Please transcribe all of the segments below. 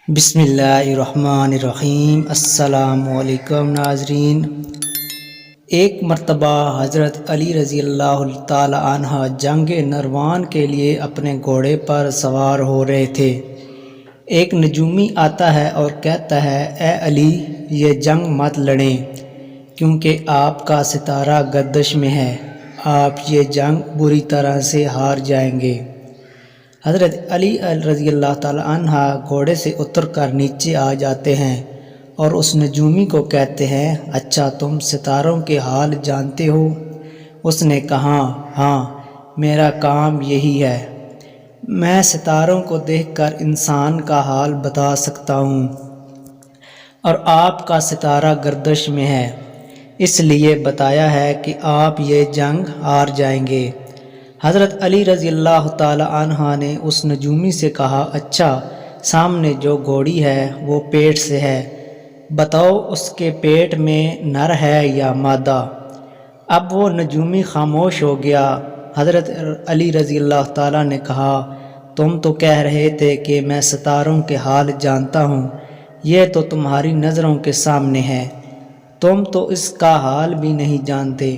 بسم اللہ الرحمن الرحیم۔ السلام علیکم ناظرین۔ ایک مرتبہ حضرت علی رضی اللہ تعالی عنہ جنگ نہروان کے لیے اپنے گھوڑے پر سوار ہو رہے تھے۔ ایک نجومی آتا ہے اور کہتا ہے، اے علی، یہ جنگ مت لڑیں کیونکہ آپ کا ستارہ گردش میں ہے، آپ یہ جنگ بری طرح سے ہار جائیں گے۔ حضرت علی رضی اللہ تعالی عنہ گھوڑے سے اتر کر نیچے آ جاتے ہیں اور اس نجومی کو کہتے ہیں، اچھا تم ستاروں کے حال جانتے ہو؟ اس نے کہا، ہاں، میرا کام یہی ہے، میں ستاروں کو دیکھ کر انسان کا حال بتا سکتا ہوں، اور آپ کا ستارہ گردش میں ہے، اس لیے بتایا ہے کہ آپ یہ جنگ ہار جائیں گے۔ حضرت علی رضی اللہ تعالی عنہ نے اس نجومی سے کہا، اچھا، سامنے جو گھوڑی ہے وہ پیٹ سے ہے، بتاؤ اس کے پیٹ میں نر ہے یا مادہ؟ اب وہ نجومی خاموش ہو گیا۔ حضرت علی رضی اللہ تعالی نے کہا، تم تو کہہ رہے تھے کہ میں ستاروں کے حال جانتا ہوں، یہ تو تمہاری نظروں کے سامنے ہے، تم تو اس کا حال بھی نہیں جانتے۔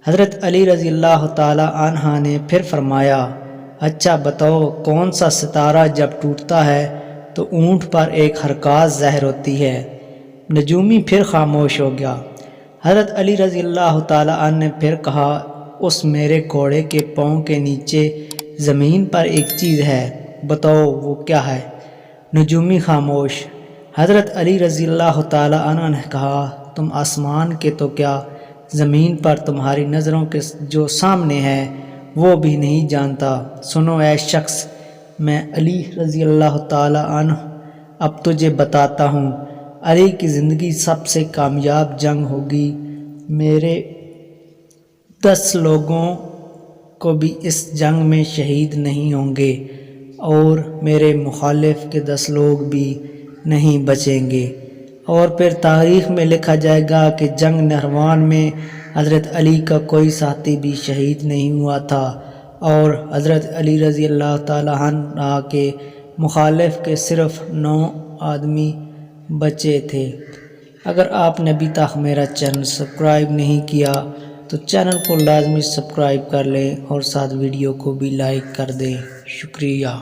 حضرت علی رضی اللہ تعالی عنہ نے پھر فرمایا، اچھا بتاؤ، کون سا ستارہ جب ٹوٹتا ہے تو اونٹ پر ایک حرکاز ظاہر ہوتی ہے؟ نجومی پھر خاموش ہو گیا۔ حضرت علی رضی اللہ تعالی عنہ نے پھر کہا، اس میرے گھوڑے کے پاؤں کے نیچے زمین پر ایک چیز ہے، بتاؤ وہ کیا ہے؟ نجومی خاموش۔ حضرت علی رضی اللہ تعالی عنہ نے کہا، تم آسمان کے تو کیا، زمین پر تمہاری نظروں کے جو سامنے ہے وہ بھی نہیں جانتا۔ سنو اے شخص، میں علی رضی اللہ تعالی عنہ اب تجھے بتاتا ہوں، علی کی زندگی سب سے کامیاب جنگ ہوگی، میرے 10 لوگوں کو بھی اس جنگ میں شہید نہیں ہوں گے اور میرے مخالف کے 10 لوگ بھی نہیں بچیں گے، اور پھر تاریخ میں لکھا جائے گا کہ جنگ نہروان میں حضرت علی کا کوئی ساتھی بھی شہید نہیں ہوا تھا، اور حضرت علی رضی اللہ تعالی عنہ کے مخالف کے صرف 9 آدمی بچے تھے۔ اگر آپ نے ابھی تک میرا چینل سبسکرائب نہیں کیا تو چینل کو لازمی سبسکرائب کر لیں اور ساتھ ویڈیو کو بھی لائک کر دیں۔ شکریہ۔